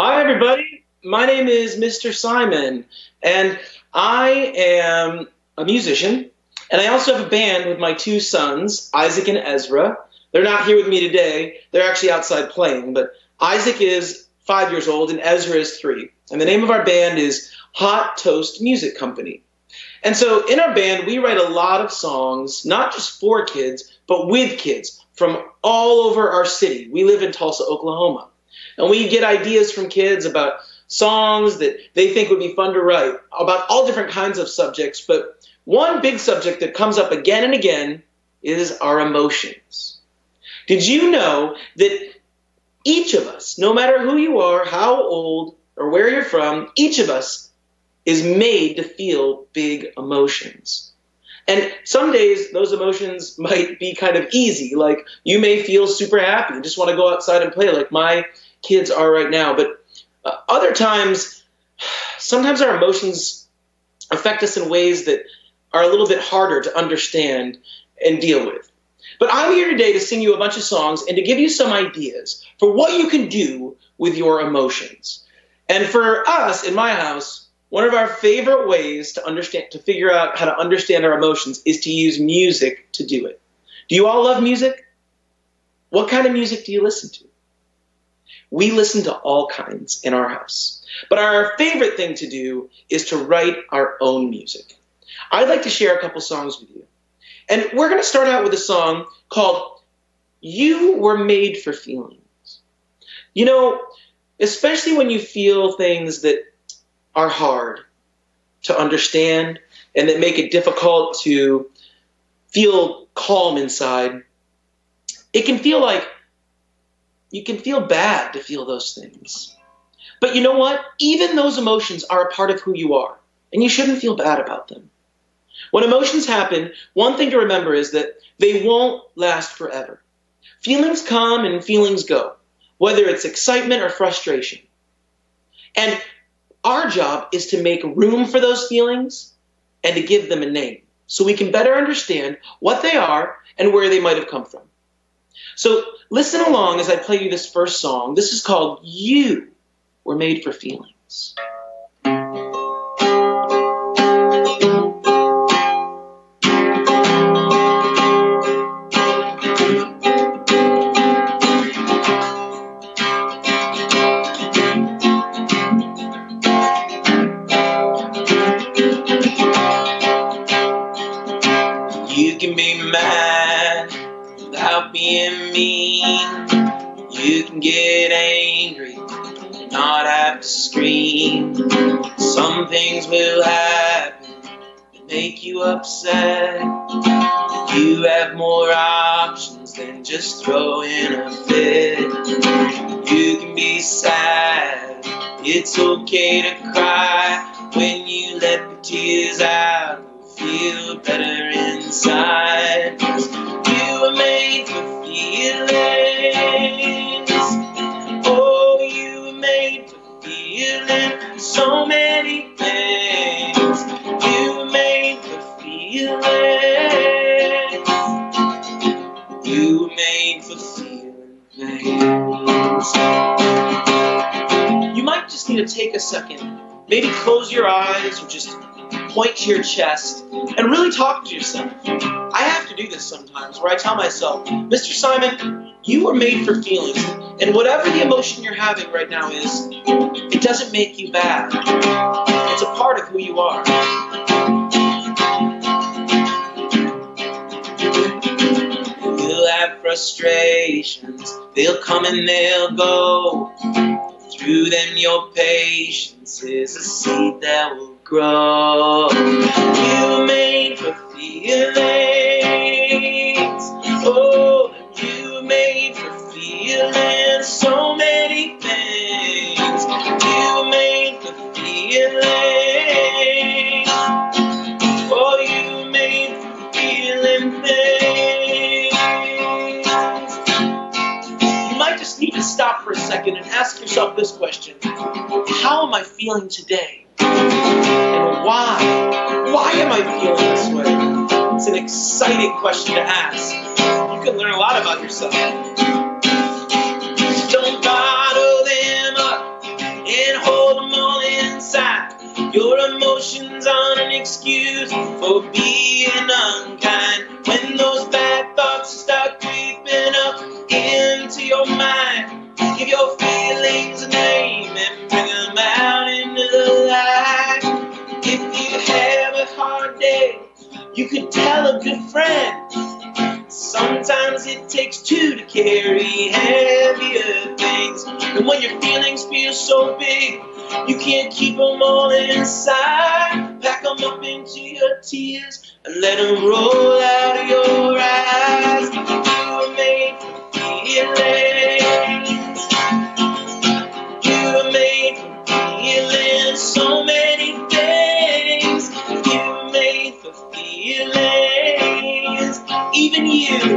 Hi, everybody. My name is Mr. Symon, and I am a musician, and I also have a band with my two sons, Isaac and Ezra. They're not here with me today. They're actually outside playing, but Isaac is 5 years old and Ezra is 3. And the name of our band is Hot Toast Music Company. And so in our band, we write a lot of songs, not just for kids, but with kids from all over our city. We live in Tulsa, Oklahoma. And we get ideas from kids about songs that they think would be fun to write, about all different kinds of subjects. But one big subject that comes up again and again is our emotions. Did you know that each of us, no matter who you are, how old, or where you're from, each of us is made to feel big emotions? And some days those emotions might be kind of easy, like you may feel super happy and just want to go outside and play like my kids are right now. But other times, sometimes our emotions affect us in ways that are a little bit harder to understand and deal with. But I'm here today to sing you a bunch of songs and to give you some ideas for what you can do with your emotions. And for us in my house, one of our favorite ways to figure out how to understand our emotions is to use music to do it. Do you all love music? What kind of music do you listen to? We listen to all kinds in our house. But our favorite thing to do is to write our own music. I'd like to share a couple songs with you. And we're going to start out with a song called You Were Made for Feelings. You know, especially when you feel things that are hard to understand and that make it difficult to feel calm inside, it can feel like you can feel bad to feel those things. But you know what? Even those emotions are a part of who you are, and you shouldn't feel bad about them. When emotions happen, one thing to remember is that they won't last forever. Feelings come and feelings go, whether it's excitement or frustration. And our job is to make room for those feelings and to give them a name so we can better understand what they are and where they might have come from. So listen along as I play you this first song. This is called You Were Made for Feelings. You can be mad without being mean. You can get angry and not have to scream. Some things will happen that make you upset. You have more options than just throwing a fit. You can be sad. It's okay to cry. When you let the tears out, feel better inside. 'Cause you were made for feelings. Oh, you were made for feeling so many things. You were made for feelings. You were made for feeling things. You might just need to take a second, maybe close your eyes or just point to your chest and really talk to yourself. I have to do this sometimes where I tell myself, Mr. Symon, you were made for feelings, and whatever the emotion you're having right now is, it doesn't make you bad. It's a part of who you are. You'll have frustrations, they'll come and they'll go. Through them your patience is a seed that will grow. You were made for feelings. Oh, you were made for feeling so many things. You were made for feelings. Oh, you were made for feeling things. You might just need to stop for a second and ask yourself this question. How am I feeling today? And why? Why am I feeling this way? It's an exciting question to ask. You can learn a lot about yourself. Don't bottle them up. emotions aren't an excuse for being unkind. When those bad thoughts start creeping up into your mind, give your feelings a name and bring them out into the light. If you have a hard day, you could tell a good friend. Sometimes it takes two to carry heavier things. And when your feelings feel so big, you can't keep them all inside. Pack them up into your tears and let them roll out of your eyes. You were made for feelings. You were made for feeling so many things. You were made for feelings. Even you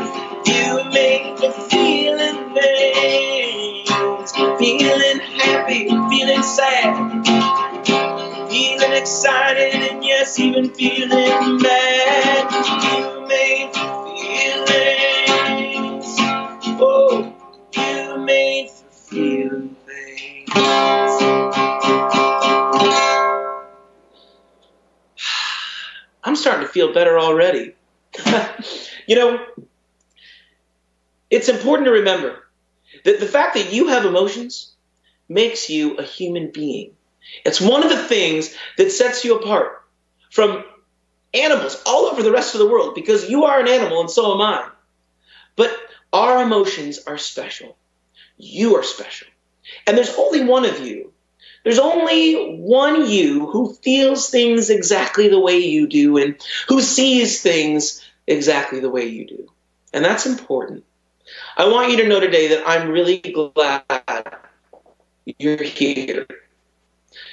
were made for feeling things. Feeling happy, feeling sad, feeling excited, and yes, even feeling bad. You were made for feelings. Oh, you were made for feeling things. I'm starting to feel better already. You know, it's important to remember that the fact that you have emotions makes you a human being. It's one of the things that sets you apart from animals all over the rest of the world, because you are an animal and so am I. But our emotions are special. You are special. And there's only one of you. There's only one you who feels things exactly the way you do and who sees things exactly the way you do. And that's important. I want you to know today that I'm really glad you're here.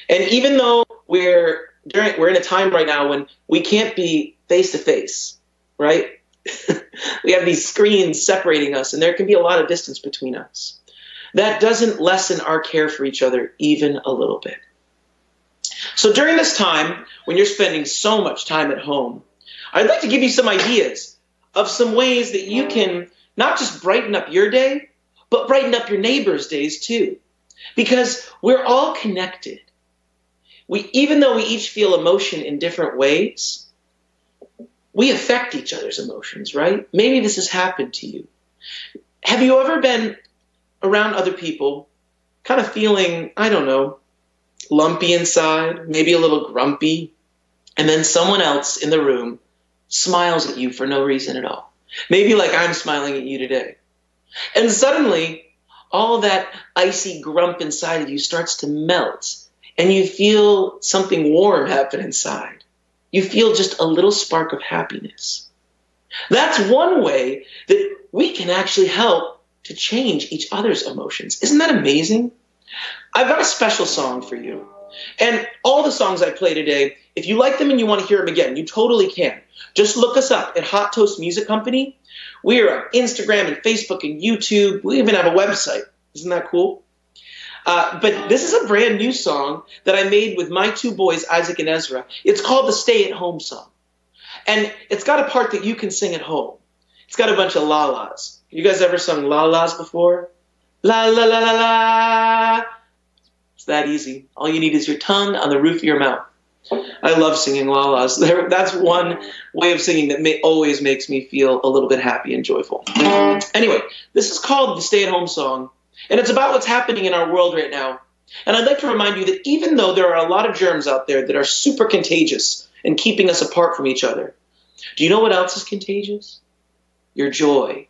And even though we're in a time right now when we can't be face to face, right? We have these screens separating us, and there can be a lot of distance between us. That doesn't lessen our care for each other even a little bit. So during this time, when you're spending so much time at home, I'd like to give you some ideas of some ways that you can not just brighten up your day, but brighten up your neighbor's days too. Because we're all connected. Even though we each feel emotion in different ways, we affect each other's emotions, right? Maybe this has happened to you. Have you ever been around other people kind of feeling, I don't know, lumpy inside, maybe a little grumpy, and then someone else in the room smiles at you for no reason at all? Maybe like I'm smiling at you today. And suddenly, all that icy grump inside of you starts to melt, and you feel something warm happen inside. You feel just a little spark of happiness. That's one way that we can actually help to change each other's emotions. Isn't that amazing? I've got a special song for you. And all the songs I play today, if you like them and you want to hear them again, you totally can. Just look us up at Hot Toast Music Company. We are on Instagram and Facebook and YouTube. We even have a website. Isn't that cool? But this is a brand new song that I made with my two boys, Isaac and Ezra. It's called the Stay at Home song. And it's got a part that you can sing at home. It's got a bunch of la-las. You guys ever sung la-las before? La la la la la. It's that easy. All you need is your tongue on the roof of your mouth. I love singing la-las. That's one way of singing that always makes me feel a little bit happy and joyful. Anyway, this is called the Stay at Home song. And it's about what's happening in our world right now. And I'd like to remind you that even though there are a lot of germs out there that are super contagious and keeping us apart from each other, do you know what else is contagious? Your joy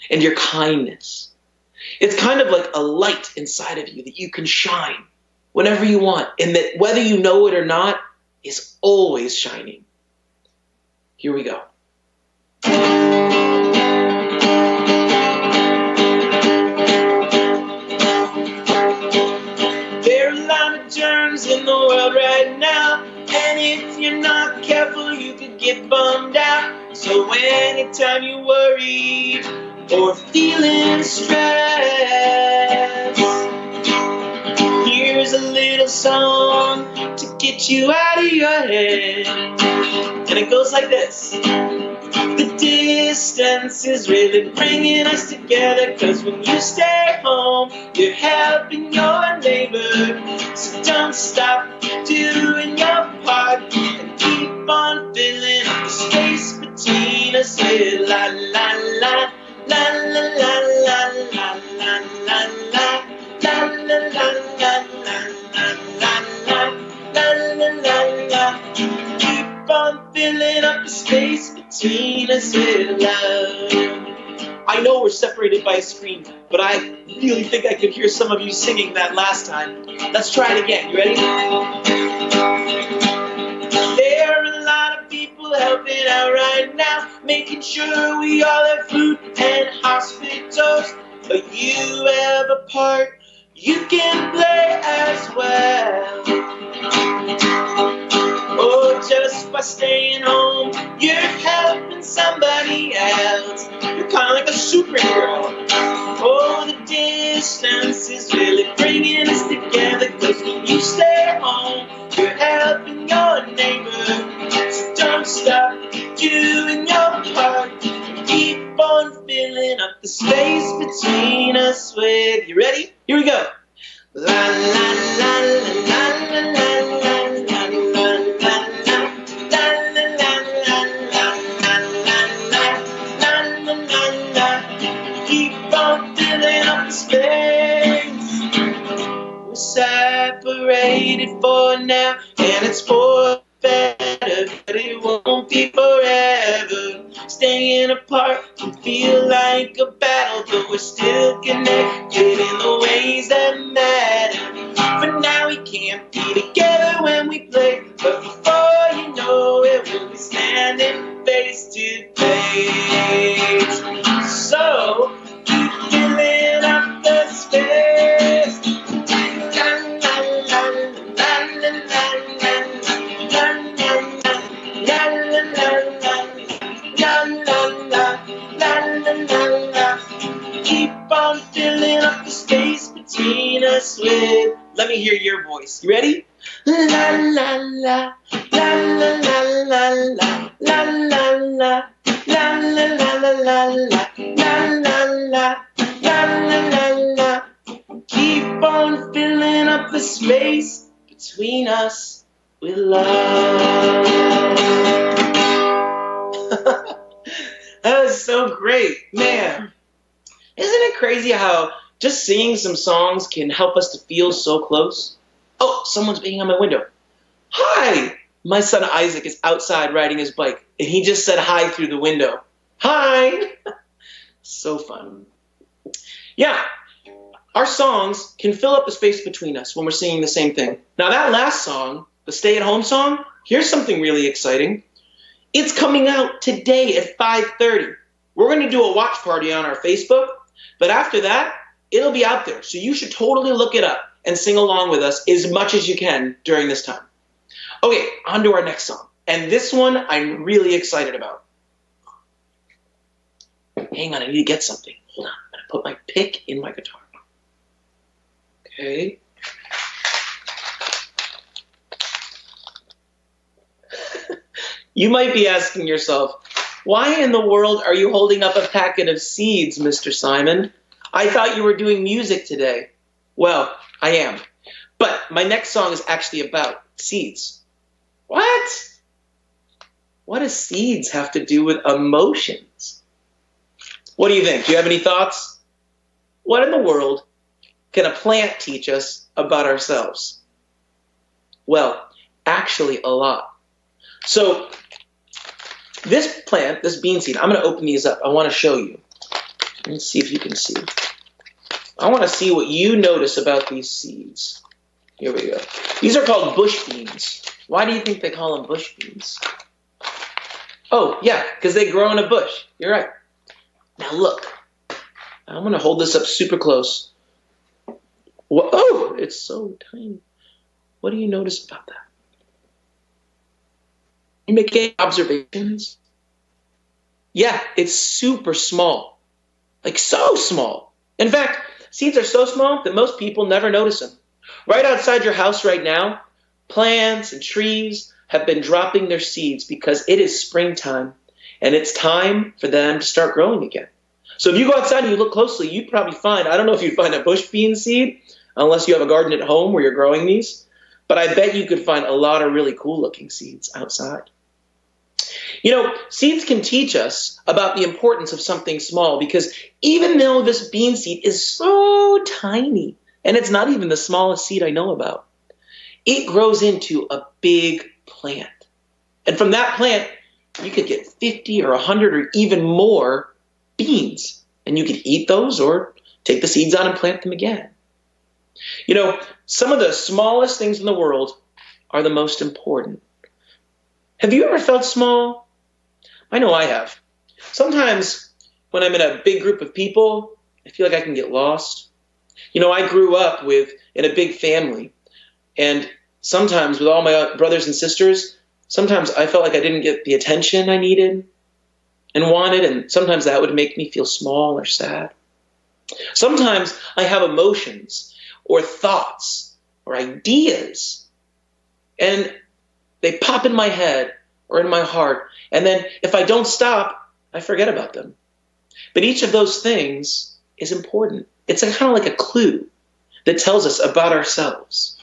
and your kindness. It's kind of like a light inside of you that you can shine whenever you want, and that whether you know it or not is always shining. Here we go. Germs in the world right now, and if you're not careful you could get bummed out. So anytime you're worried or feeling stressed, here's a little song to get you out of your head, and it goes like this. The distance is really bringing us together, 'cause when you stay home, you're helping your neighbor. So don't stop doing your part and keep on filling up the space between us with la la la la la la la la la la la la la la la. Keep on filling up the space between us with love. I know we're separated by a screen, but I really think I could hear some of you singing that last time. Let's try it again. You ready? There are a lot of people helping out right now, making sure we all have food and hospitals. But you have a part you can play as well. Oh, just by staying home, you're helping somebody else. You're kind of like a superhero. Oh, the distance is really bringing us together, 'cause when you stay home, you're helping your neighbor. So don't stop doing your part. Keep on filling up the space between us with, you ready? Here we go. La la la la la la la la la la. Space. We're separated for now, and it's for better, but it won't be forever. Staying apart can feel like a battle, but we're still connected in the ways that matter. For now we can't be together when we play, but before you know it, we'll be standing face to face. So keep filling up the space. La la la la la la la la la la la. Keep on filling up the space between us with. Let me hear your voice. You ready? La la la la la la la la la la la la la la la la. La, la, la. Keep on filling up the space between us with love. That was so great, man. Isn't it crazy how just singing some songs can help us to feel so close? Oh, someone's banging on my window. Hi! My son Isaac is outside riding his bike, and he just said hi through the window. Hi! So fun. Yeah, our songs can fill up the space between us when we're singing the same thing. Now that last song, the stay-at-home song, here's something really exciting. It's coming out today at 5:30. We're going to do a watch party on our Facebook, but after that, it'll be out there. So you should totally look it up and sing along with us as much as you can during this time. Okay, on to our next song. And this one I'm really excited about. Hang on, I need to get something. Hold on, I'm going to put my pick in my guitar. Okay. You might be asking yourself, why in the world are you holding up a packet of seeds, Mr. Symon? I thought you were doing music today. Well, I am. But my next song is actually about seeds. What? What do seeds have to do with emotions? What do you think? Do you have any thoughts? What in the world can a plant teach us about ourselves? Well, actually a lot. So this plant, this bean seed, I'm going to open these up. I want to show you. Let's see if you can see. I want to see what you notice about these seeds. Here we go. These are called bush beans. Why do you think they call them bush beans? Oh, yeah, because they grow in a bush. You're right. Now look. I'm going to hold this up super close. Whoa, oh, it's so tiny. What do you notice about that? You make any observations? Yeah, it's super small. Like so small. In fact, seeds are so small that most people never notice them. Right outside your house right now, plants and trees have been dropping their seeds because it is springtime and it's time for them to start growing again. So if you go outside and you look closely, you'd probably find, I don't know if you'd find a bush bean seed, unless you have a garden at home where you're growing these, but I bet you could find a lot of really cool looking seeds outside. You know, seeds can teach us about the importance of something small, because even though this bean seed is so tiny, and it's not even the smallest seed I know about, it grows into a big plant. And from that plant, you could get 50 or 100 or even more beans. And you could eat those or take the seeds out and plant them again. You know, some of the smallest things in the world are the most important. Have you ever felt small? I know I have. Sometimes when I'm in a big group of people, I feel like I can get lost. You know, I grew up in a big family, and sometimes with all my brothers and sisters, sometimes I felt like I didn't get the attention I needed and wanted, and sometimes that would make me feel small or sad. Sometimes I have emotions or thoughts or ideas, and they pop in my head or in my heart, and then if I don't stop, I forget about them. But each of those things is important. It's kind of like a clue that tells us about ourselves.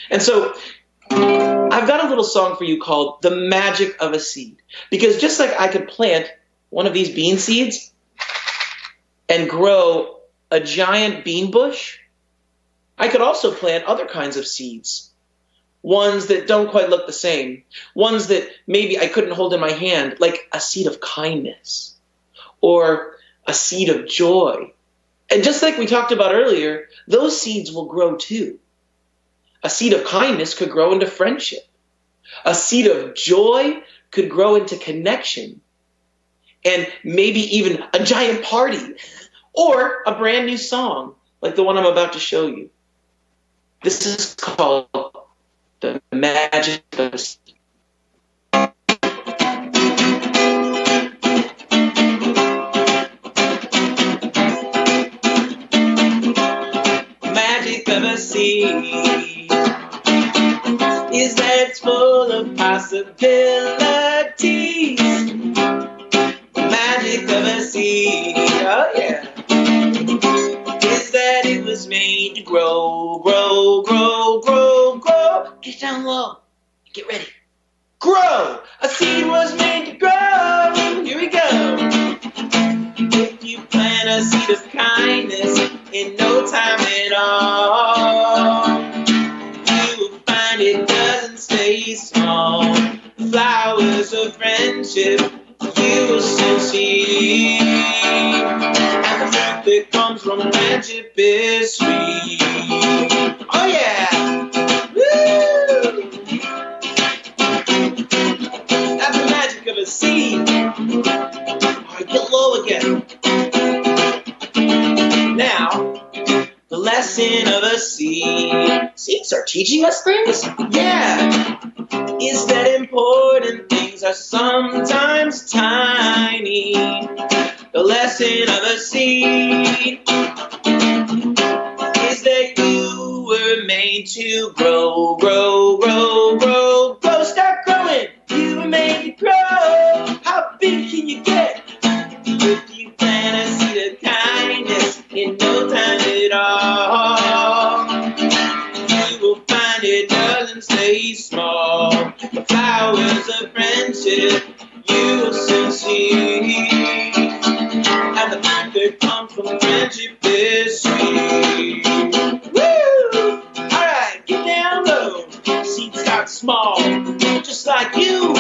And so I've got a little song for you called The Magic of a Seed. Because just like I could plant one of these bean seeds and grow a giant bean bush, I could also plant other kinds of seeds. Ones that don't quite look the same. Ones that maybe I couldn't hold in my hand, like a seed of kindness or a seed of joy. And just like we talked about earlier, those seeds will grow too. A seed of kindness could grow into friendship. A seed of joy could grow into connection. And maybe even a giant party or a brand new song like the one I'm about to show you. This is called The Magic of a Seed. Magic of a seed is that it's full of possibilities. Magic of a seed, oh yeah, is that it was made to grow, grow, grow, grow, grow. Get down low, get ready. Grow! A seed was made to grow. Here we go. If you plant a seed of kindness in no time at all, you will find it doesn't stay small. Flowers of friendship you will soon see. And the fruit that comes from friendship is sweet. Oh yeah! Woo! That's the magic of a seed. Alright, get low again. Now, the lesson of a seed. Seeds are teaching us things? Yeah! Is that important things are sometimes tiny. The lesson of a seed is that you were made to grow, grow, grow, grow, grow. Start growing. You were made to grow. How big can you get? If you plant a seed of kindness in no time at all, you will find it doesn't stay small. The flowers of friendship you will soon see. And the fruit that comes from friendship is sweet. Woo! Alright, get down low. Seeds start small, just like you.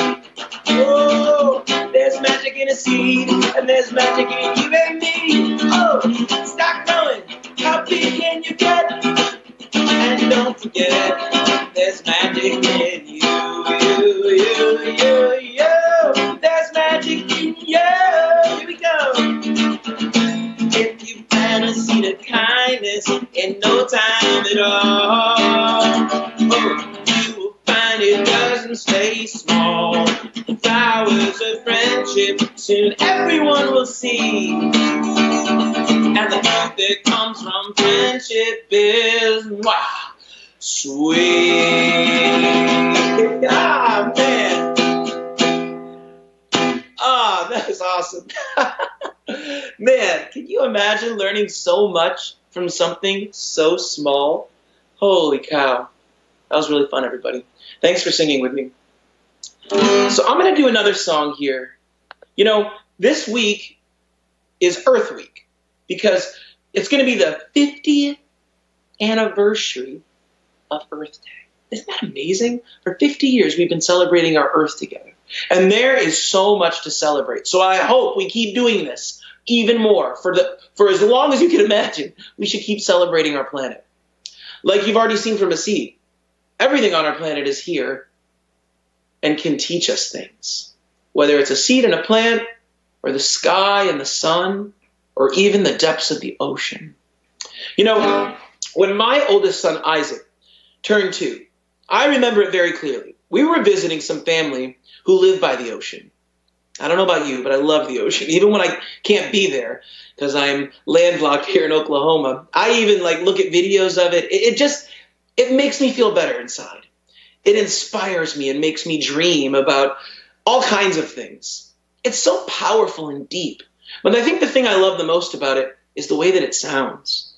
Oh, there's magic in a seed, and there's magic in you and me. Oh, start growing. How big can you get? And don't forget, there's magic in you, you. There's magic in you. Here we go. If you plant a seed of kindness in no time at all, oh, you will find it doesn't stay small. The flowers of friendship soon everyone will see. And the fruit that comes from friendship is sweet. Ah, man. Ah, job. That was awesome. Man, can you imagine learning so much from something so small? Holy cow. That was really fun, everybody. Thanks for singing with me. So I'm going to do another song here. You know, this week is Earth Week because it's going to be the 50th anniversary of Earth Day. Isn't that amazing? For 50 years, we've been celebrating our Earth together. And there is so much to celebrate. So I hope we keep doing this even more. For as long as you can imagine, we should keep celebrating our planet. Like you've already seen from a seed, everything on our planet is here and can teach us things. Whether it's a seed and a plant, or the sky and the sun, or even the depths of the ocean. You know, when my oldest son, Isaac, turned 2, I remember it very clearly. We were visiting some family who lived by the ocean. I don't know about you, but I love the ocean. Even when I can't be there because I'm landlocked here in Oklahoma, I even look at videos of it. It makes me feel better inside. It inspires me and makes me dream about all kinds of things. It's so powerful and deep. But I think the thing I love the most about it is the way that it sounds.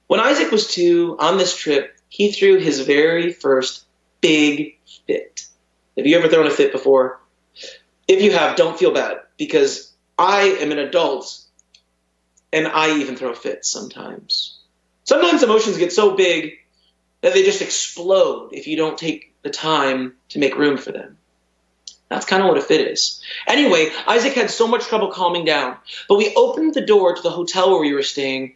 When Isaac was 2 on this trip, he threw his very first big fit. Have you ever thrown a fit before? If you have, don't feel bad, because I am an adult and I even throw fits sometimes. Sometimes emotions get so big that they just explode if you don't take the time to make room for them. That's kind of what a fit is. Anyway, Isaac had so much trouble calming down, but we opened the door to the hotel where we were staying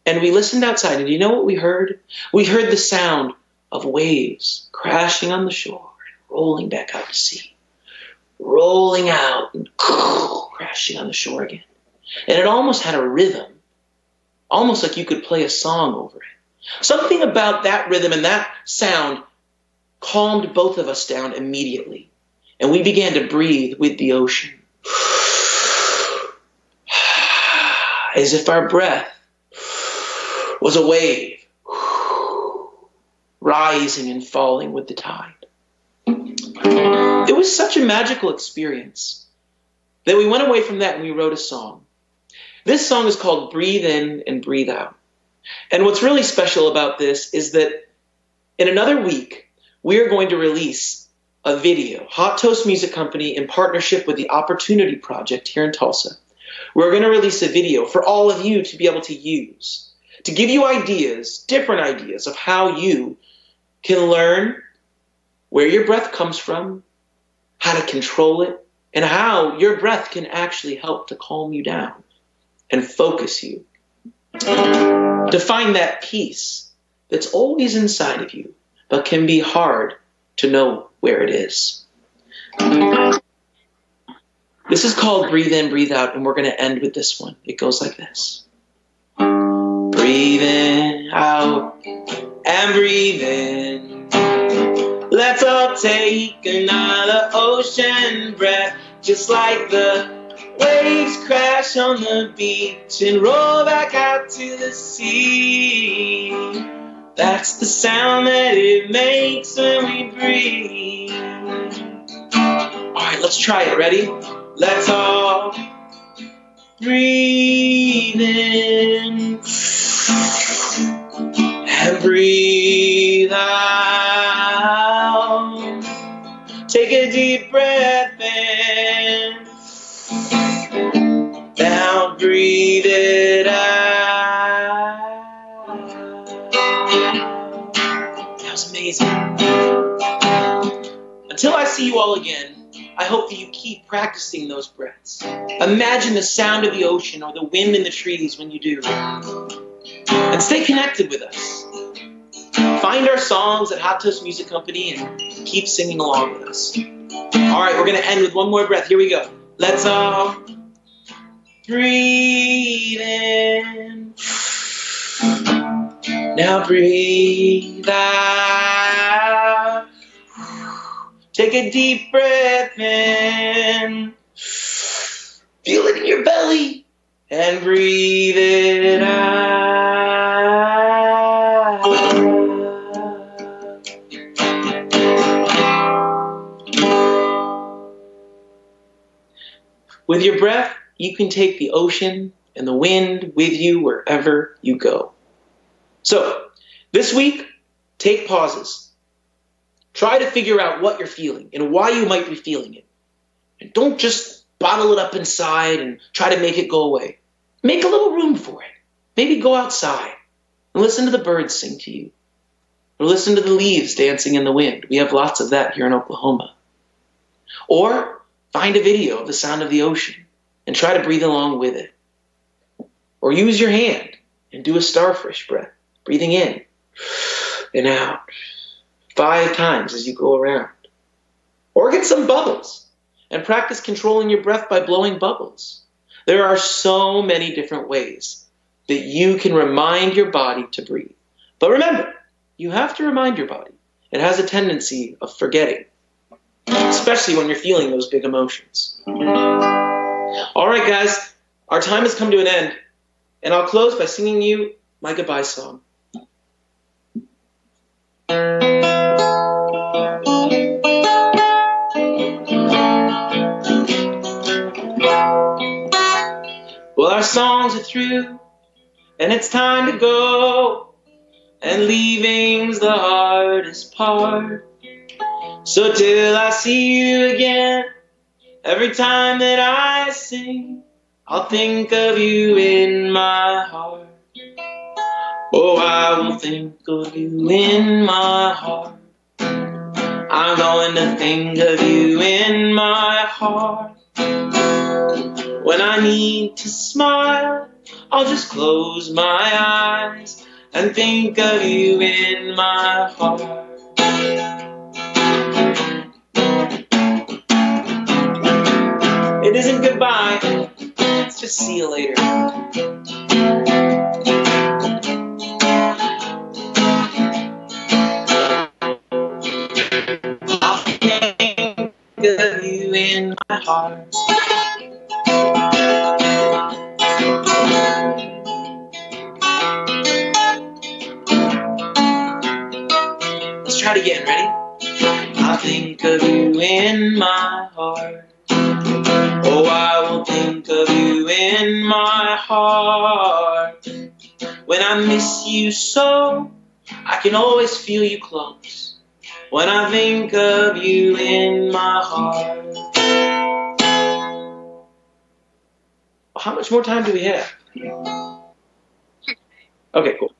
and we listened outside, and you know what we heard? We heard the sound of waves crashing on the shore and rolling back out to sea. Rolling out and crashing on the shore again. And it almost had a rhythm, almost like you could play a song over it. Something about that rhythm and that sound calmed both of us down immediately. And we began to breathe with the ocean. As if our breath was a wave, rising and falling with the tide. It was such a magical experience that we went away from that and we wrote a song. This song is called Breathe In and Breathe Out. And what's really special about this is that in another week, we are going to release a video, Hot Toast Music Company in partnership with the Opportunity Project here in Tulsa. We're going to release a video for all of you to be able to use, to give you ideas, different ideas of how you can learn where your breath comes from, how to control it, and how your breath can actually help to calm you down and focus you. To find that peace that's always inside of you, but can be hard to know where it is. This is called Breathe In, Breathe Out, and we're going to end with this one. It goes like this. Breathe in, out, and breathe in. Let's all take another ocean breath, just like the waves crash on the beach and roll back out to the sea. That's the sound that it makes when we breathe. All right, let's try it. Ready? Let's all breathe in and breathe out. Take a deep breath in. Now breathe it out. That was amazing. Until I see you all again, I hope that you keep practicing those breaths. Imagine the sound of the ocean or the wind in the trees when you do. And stay connected with us. Find our songs at Hot Toast Music Company and keep singing along with us. All right, we're going to end with one more breath. Here we go. Let's all breathe in. Now breathe out. Take a deep breath in. Feel it in your belly. And breathe it out. With with your breath, you can take the ocean and the wind with you wherever you go. So, this week, take pauses. Try to figure out what you're feeling and why you might be feeling it. And don't just bottle it up inside and try to make it go away. Make a little room for it. Maybe go outside and listen to the birds sing to you. Or listen to the leaves dancing in the wind. We have lots of that here in Oklahoma. Or find a video of the sound of the ocean and try to breathe along with it. Or use your hand and do a starfish breath, breathing in and out 5 times as you go around. Or get some bubbles and practice controlling your breath by blowing bubbles. There are so many different ways that you can remind your body to breathe. But remember, you have to remind your body. It has a tendency of forgetting, especially when you're feeling those big emotions. All right, guys, our time has come to an end, and I'll close by singing you my goodbye song. Well, our songs are through, and it's time to go, and leaving's the hardest part. So till I see you again, every time that I sing, I'll think of you in my heart. Oh, I will think of you in my heart. I'm going to think of you in my heart. When I need to smile, I'll just close my eyes and think of you in my heart. It isn't goodbye, it's just see you later. I'll think of you in my heart. Let's try it again, ready? I'll think of you in my heart. Oh, I will think of you in my heart. When I miss you so, I can always feel you close. When I think of you in my heart. How much more time do we have? Okay, cool.